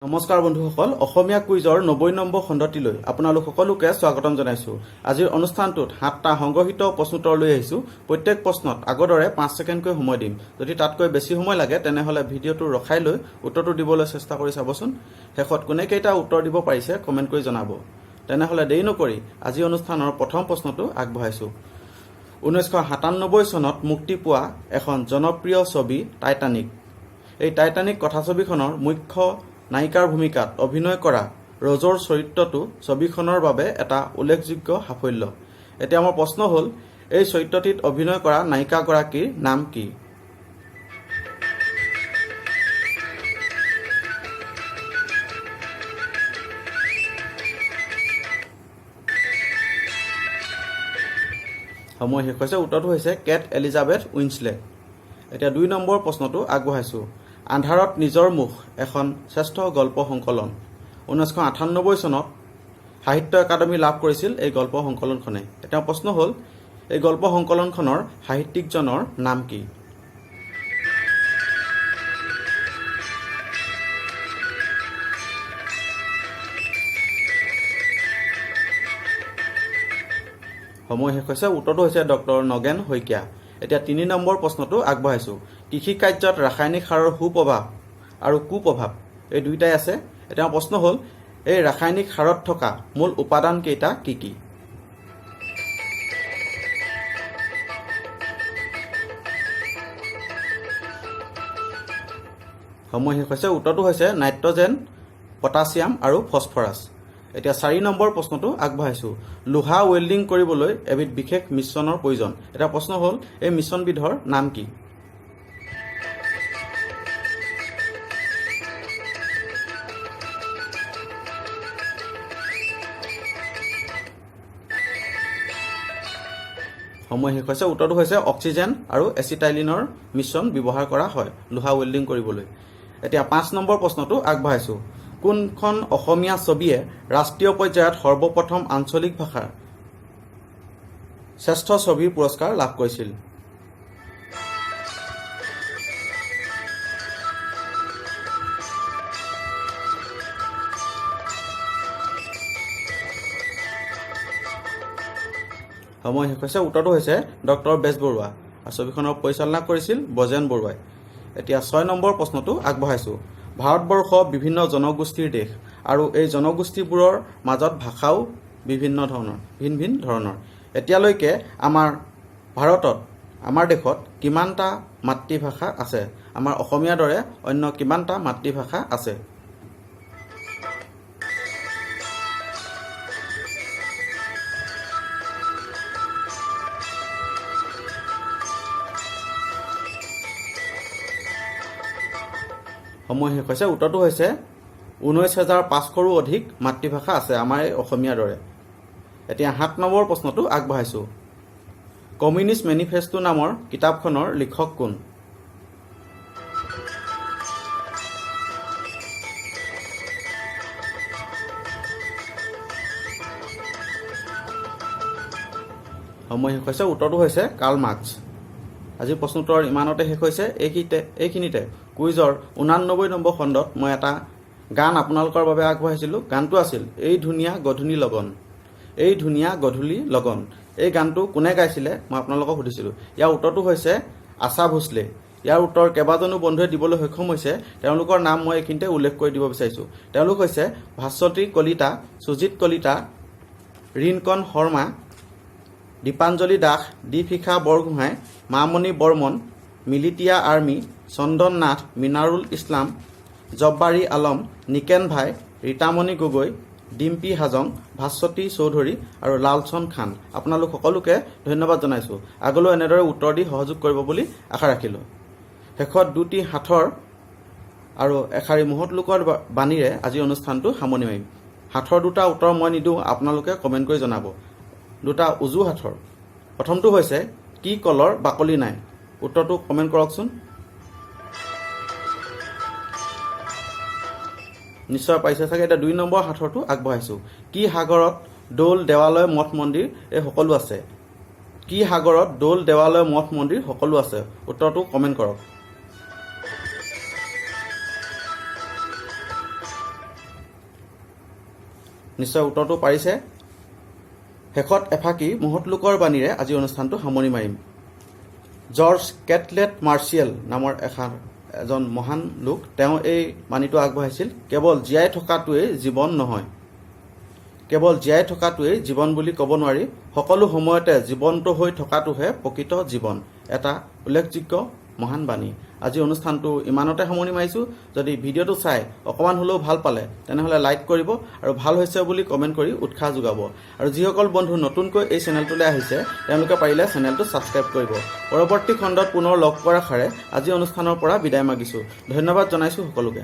নমস্কাৰ বন্ধুসকল, অসমীয়া কুইজৰ 90 নম্বৰ খণ্ডটিলৈ আপোনালোক সকলোকে স্বাগতম জনাইছো। আজিৰ অনুষ্ঠানটোত 7টা সংগ্ৰহিত প্ৰশ্নোত্তৰ লৈ আহিছো। প্ৰত্যেক প্ৰশ্নত আগৰদৰে 5 ছেকেণ্ডকৈ সময় দিম। যদি তাতকৈ বেছি সময় লাগে তেনেহলে ভিডিঅ'টো ৰখাই লৈ উত্তৰটো দিবলৈ চেষ্টা কৰি চাবচোন। শেষত কোনে কেইটা উত্তৰ দিব পাৰিছে কমেন্ট কৰি জনাব। তেনেহলে দেৰি নকৰি আজি অনুষ্ঠানৰ প্ৰথম প্ৰশ্নটো আগবঢ়াইছো। 1997 চনত মুক্তি পোৱা এখন জনপ্ৰিয় ছবি টাইটানিক। এই টাইটানিক কথাছবিখনৰ মুখ্য নায়িকাৰ ভূমিকাত অভিনয় কৰা ৰজৰ চৰিত্ৰটো ছবিখনৰ বাবে এটা উল্লেখযোগ্য সাফল্য। এতিয়া আমাৰ প্ৰশ্ন হ'ল, এই চৰিত্ৰটিত অভিনয় কৰা নায়িকাগৰাকীৰ নাম কি? সময় শেষ হৈছে। উত্তৰটো হৈছে কেট এলিজাবেথ উইন্সলেট। এতিয়া 2 নম্বৰ প্ৰশ্নটো আগবঢ়াইছো। আন্ধাৰত নিজৰ মুখ এখন শ্ৰেষ্ঠ গল্প সংকলন। 1998 চনত সাহিত্য একাডেমী লাভ কৰিছিল এই গল্প সংকলনখনে। এতিয়া প্ৰশ্ন হ'ল, এই গল্প সংকলনখনৰ সাহিত্যিকজনৰ নাম কি? সময় শেষ হৈছে। উত্তৰটো হৈছে ডক্টৰ নগেন শইকীয়া। এতিয়া 3 নম্বৰ প্ৰশ্নটো আগবঢ়াইছো। কৃষি কাৰ্যত ৰাসায়নিক সাৰৰ সুপ্ৰভাৱ আৰু কুপ্ৰভাৱ এই দুইটাই আছে। এতিয়া প্ৰশ্ন হ'ল, এই ৰাসায়নিক সাৰত থকা মূল উপাদান কেইটা কি কি? সময় শেষ হৈছে। উত্তৰটো হৈছে নাইট্ৰজেন, পটাছিয়াম আৰু ফছফৰাছ। এতিয়া 4 নম্বৰ প্ৰশ্নটো আগবঢ়াইছো। লোহা ৱেল্ডিং কৰিবলৈ এবিধ বিশেষ মিশ্ৰণৰ প্ৰয়োজন। এটা প্ৰশ্ন হ'ল, এই মিশ্ৰণবিধৰ নাম কি? সময় শেষ হৈছে। উত্তৰটো হৈছে অক্সিজেন আৰু এচিটাইলিনৰ মিশ্ৰণ ব্যৱহাৰ কৰা হয় লোহা ৱেল্ডিং কৰিবলৈ। এতিয়া 5 নম্বৰ প্ৰশ্নটো আগবঢ়াইছো। কোনখন অসমীয়া ছবিয়ে ৰাষ্ট্ৰীয় পৰ্যায়ত সৰ্বপ্ৰথম আঞ্চলিক ভাষাৰ শ্ৰেষ্ঠ ছবিৰ পুৰস্কাৰ লাভ কৰিছিল? সময় শেষ হৈছে। উত্তৰটো হৈছে ডক্টৰ বেজবৰুৱা আৰু ছবিখনৰ পৰিচালনা কৰিছিল বজেন বৰুৱাই। এতিয়া 6 নম্বৰ প্ৰশ্নটো আগবঢ়াইছো। ভাৰতবৰ্ষ বিভিন্ন জনগোষ্ঠীৰ দেশ আৰু এই জনগোষ্ঠীবোৰৰ মাজত ভাষাও ভিন ভিন ধৰণৰ। এতিয়ালৈকে আমাৰ দেশত কিমানটা মাতৃভাষা আছে? আমাৰ অসমীয়াৰ দৰে অন্য কিমানটা মাতৃভাষা আছে? সময় শেষ হৈছে। উত্তৰটো হৈছে 19,500ৰো অধিক মাতৃভাষা আছে আমাৰ এই অসমীয়াৰ দৰে। এতিয়া 7 নম্বৰ প্ৰশ্নটো আগবঢ়াইছো। কমিউনিষ্ট মেনিফেষ্টো নামৰ কিতাপখনৰ লিখক কোন? সময় শেষ হৈছে। উত্তৰটো হৈছে কাৰ্ল মাৰ্ক্স। আজি প্ৰশ্নোত্তৰ ইমানতে শেষ হৈছে। এইখিনিতে কুইজৰ 89 নম্বৰ খণ্ডত মই এটা গান আপোনালোকৰ বাবে আগবঢ়াইছিলোঁ। গানটো আছিল এই ধুনীয়া গধূলি লগন। এই ধুনীয়া গধূলি লগন। এই গানটো কোনে গাইছিলে মই আপোনালোকক সুধিছিলোঁ। ইয়াৰ উত্তৰটো হৈছে আশা ভোছলে। ইয়াৰ উত্তৰ কেইবাজনো বন্ধুৱে দিবলৈ সক্ষম হৈছে। তেওঁলোকৰ নাম মই এইখিনিতে উল্লেখ কৰি দিব বিচাৰিছোঁ। তেওঁলোক হৈছে ভাস্বতী কলিতা, সুজিত কলিতা, ৰিণকণ শৰ্মা, দীপাঞ্জলি দাস, দীপশিখা বৰগোহাঁই, মামণি বৰ্মন, মিলিটিয়া আৰ্মি, চন্দন নাথ, মিনাৰুল ইছলাম, জব্বাৰী আলম, নিকেন ভাই, ৰীতামণি গগৈ, ডিম্পী হাজং, ভাস্বতী চৌধুৰী আৰু লালচন খান। আপোনালোক সকলোকে ধন্যবাদ জনাইছোঁ। আগলৈ এনেদৰে উত্তৰ দি সহযোগ কৰিব বুলি আশা ৰাখিলোঁ। শেষত 2টি সাঁথৰ আৰু এষাৰি মহৎ লোকৰ বাণীৰে আজি অনুষ্ঠানটো সামৰণি মাৰিম। সাঁথৰ 2টা উত্তৰ মই নিদিওঁ, আপোনালোকে কমেণ্ট কৰি জনাব। 2টা উজু সাঁথৰ। প্ৰথমটো হৈছে, কি কলৰ বাকলি নাই? উত্তৰটো কমেণ্ট কৰকচোন। নিশ্চয় পাইছে চাগে। এতিয়া 2 নম্বৰ সাঁথৰটো আগবঢ়াইছো। কি সাগৰত দৌল, দেৱালয়, মঠ মন্দিৰ এই সকলো আছে? কি সাগৰত দৌল, দেৱালয়, মঠ মন্দিৰ সকলো আছে? উত্তৰটো কমেণ্ট কৰক। নিশ্চয় উত্তৰটো পাৰিছে। শেষত এফাকি মহৎ লোকৰ বাণীৰে আজি অনুষ্ঠানটো সামৰণি মাৰিম। জৰ্জ কেটলেট মাৰ্চিয়েল নামৰ এজন মহান লোক, তেওঁ এই বাণীটো আগবঢ়াইছিল, কেৱল জীয়াই থকাটোৱেই জীৱন নহয়, কেৱল জীয়াই থকাটোৱেই জীৱন বুলি ক'ব নোৱাৰি, সকলো সময়তে জীৱন্ত হৈ থকাটোহে প্ৰকৃত জীৱন। এটা উল্লেখযোগ্য মহান বাণী। আজি অনুষ্ঠানটো ইমানতে সামৰণি মাৰিছোঁ। যদি ভিডিঅ'টো চাই অকণমান হ'লেও ভাল পালে তেনেহ'লে লাইক কৰিব আৰু ভাল হৈছে বুলি কমেণ্ট কৰি উৎসাহ যোগাব। আৰু যিসকল বন্ধু নতুনকৈ এই চেনেলটোলৈ আহিছে তেওঁলোকে পাৰিলে চেনেলটো ছাবস্ক্ৰাইব কৰিব। পৰৱৰ্তী খণ্ডত পুনৰ লগ কৰাৰ আশাৰে আজি অনুষ্ঠানৰ পৰা বিদায় মাগিছোঁ। ধন্যবাদ জনাইছোঁ সকলোকে।